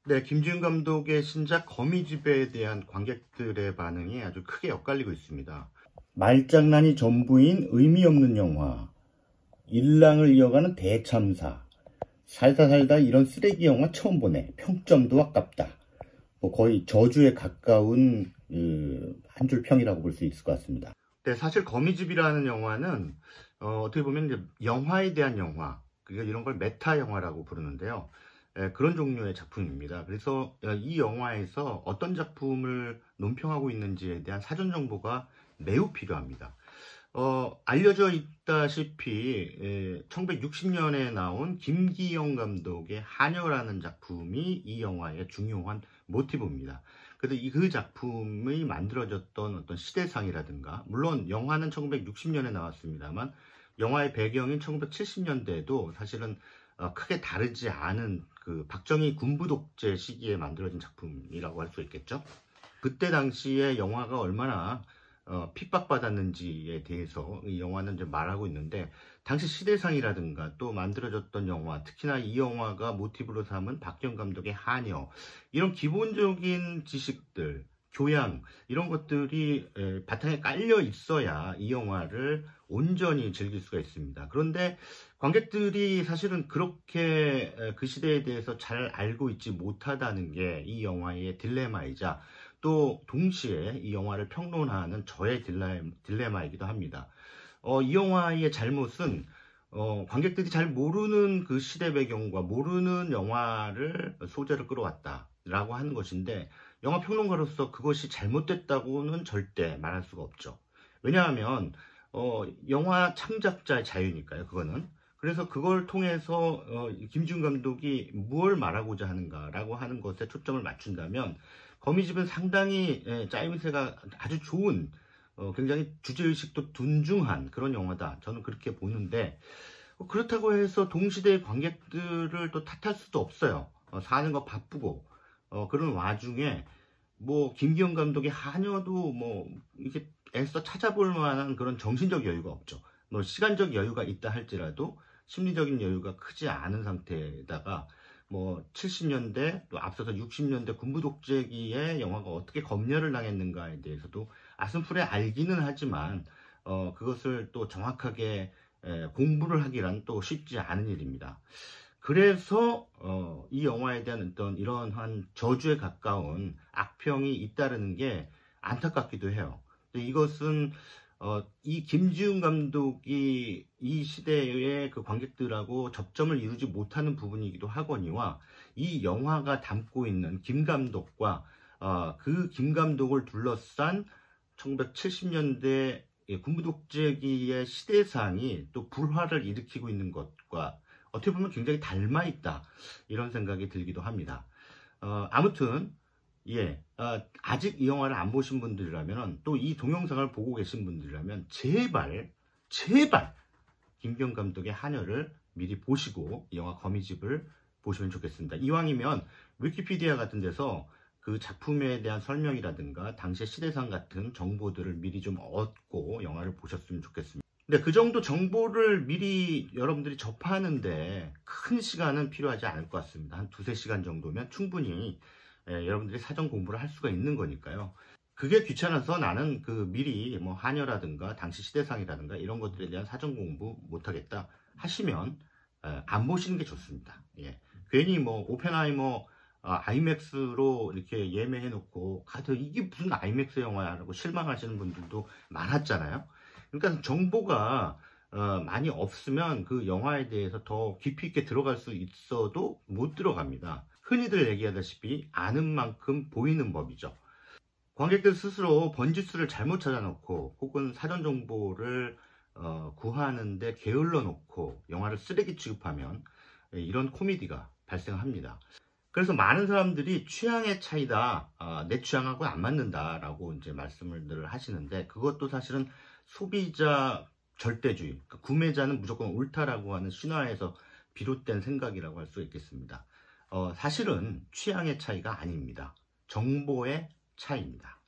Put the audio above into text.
네, 김지훈 감독의 신작 거미집에 대한 관객들의 반응이 아주 크게 엇갈리고 있습니다. 말장난이 전부인 의미 없는 영화, 일랑을 이어가는 대참사, 살다 살다 이런 쓰레기 영화 처음 보네, 평점도 아깝다. 거의 저주에 가까운 한 줄 평이라고 볼 수 있을 것 같습니다. 네, 사실 거미집이라는 영화는 어떻게 보면 이제 영화에 대한 영화, 그러니까 이런 걸 메타 영화라고 부르는데요. 그런 종류의 작품입니다. 그래서 이 영화에서 어떤 작품을 논평하고 있는지에 대한 사전 정보가 매우 필요합니다. 알려져 있다시피 1960년에 나온 김기영 감독의 하녀라는 작품이 이 영화의 중요한 모티브입니다. 그래서 그 작품이 만들어졌던 어떤 시대상이라든가, 물론 영화는 1960년에 나왔습니다만 영화의 배경인 1970년대에도 사실은 크게 다르지 않은 그 박정희 군부 독재 시기에 만들어진 작품이라고 할 수 있겠죠. 그때 당시에 영화가 얼마나 핍박받았는지에 대해서 이 영화는 이제 말하고 있는데, 당시 시대상이라든가 또 만들어졌던 영화, 특히나 이 영화가 모티브로 삼은 박경 감독의 하녀, 이런 기본적인 지식들, 교양, 이런 것들이 바탕에 깔려 있어야 이 영화를 온전히 즐길 수가 있습니다. 그런데 관객들이 사실은 그렇게 그 시대에 대해서 잘 알고 있지 못하다는 게 이 영화의 딜레마이자, 또 동시에 이 영화를 평론하는 저의 딜레마이기도 합니다. 이 영화의 잘못은 관객들이 잘 모르는 그 시대 배경과 모르는 영화를 소재로 끌어왔다라고 하는 것인데, 영화 평론가로서 그것이 잘못됐다고는 절대 말할 수가 없죠. 왜냐하면 영화 창작자의 자유니까요, 그거는. 그래서 그걸 통해서 김지훈 감독이 무엇을 말하고자 하는가라고 하는 것에 초점을 맞춘다면, 거미집은 상당히 짜임새가 아주 좋은, 굉장히 주제의식도 둔중한 그런 영화다, 저는 그렇게 보는데, 그렇다고 해서 동시대의 관객들을 또 탓할 수도 없어요. 사는 거 바쁘고 그런 와중에 뭐 김기영 감독의 하녀도 뭐 이렇게 애써 찾아볼 만한 그런 정신적 여유가 없죠. 뭐 시간적 여유가 있다 할지라도 심리적인 여유가 크지 않은 상태에다가, 뭐 70년대 또 앞서서 60년대 군부 독재기에 영화가 어떻게 검열을 당했는가에 대해서도 아슴풀에 알기는 하지만 그것을 또 정확하게 공부를 하기란 또 쉽지 않은 일입니다. 그래서 이 영화에 대한 어떤 이러한 저주에 가까운 악평이 잇따르는 게 안타깝기도 해요. 이것은 이 김지훈 감독이 이 시대의 그 관객들하고 접점을 이루지 못하는 부분이기도 하거니와, 이 영화가 담고 있는 김 감독과 그 김 감독을 둘러싼 1970년대 군부독재기의 시대상이 또 불화를 일으키고 있는 것과 어떻게 보면 굉장히 닮아 있다, 이런 생각이 들기도 합니다. 아무튼 아직 이 영화를 안 보신 분들이라면, 또 이 동영상을 보고 계신 분들이라면 제발 김기영 감독의 하녀를 미리 보시고 이 영화 거미집을 보시면 좋겠습니다. 이왕이면 위키피디아 같은 데서 그 작품에 대한 설명이라든가 당시의 시대상 같은 정보들을 미리 좀 얻고 영화를 보셨으면 좋겠습니다. 근데 그 정도 정보를 미리 여러분들이 접하는데 큰 시간은 필요하지 않을 것 같습니다. 한 2~3시간 정도면 충분히 여러분들이 사전 공부를 할 수가 있는 거니까요. 그게 귀찮아서 나는 그 미리 뭐 하녀라든가 당시 시대상이라든가 이런 것들에 대한 사전 공부 못하겠다 하시면 안 보시는 게 좋습니다. 괜히 뭐 오펜하이머 아이맥스로 이렇게 예매해 놓고 가도 이게 무슨 아이맥스 영화야라고 실망하시는 분들도 많았잖아요. 그러니까 정보가 많이 없으면 그 영화에 대해서 더 깊이 있게 들어갈 수 있어도 못 들어갑니다. 흔히들 얘기하다시피 아는 만큼 보이는 법이죠. 관객들 스스로 번지수를 잘못 찾아놓고 혹은 사전 정보를 구하는데 게을러 놓고 영화를 쓰레기 취급하면 이런 코미디가 발생합니다. 그래서 많은 사람들이 취향의 차이다, 내 취향하고 안 맞는다라고 이제 말씀을 늘 하시는데, 그것도 사실은 소비자 절대주의, 그러니까 구매자는 무조건 옳다라고 하는 신화에서 비롯된 생각이라고 할 수 있겠습니다. 사실은 취향의 차이가 아닙니다. 정보의 차이입니다.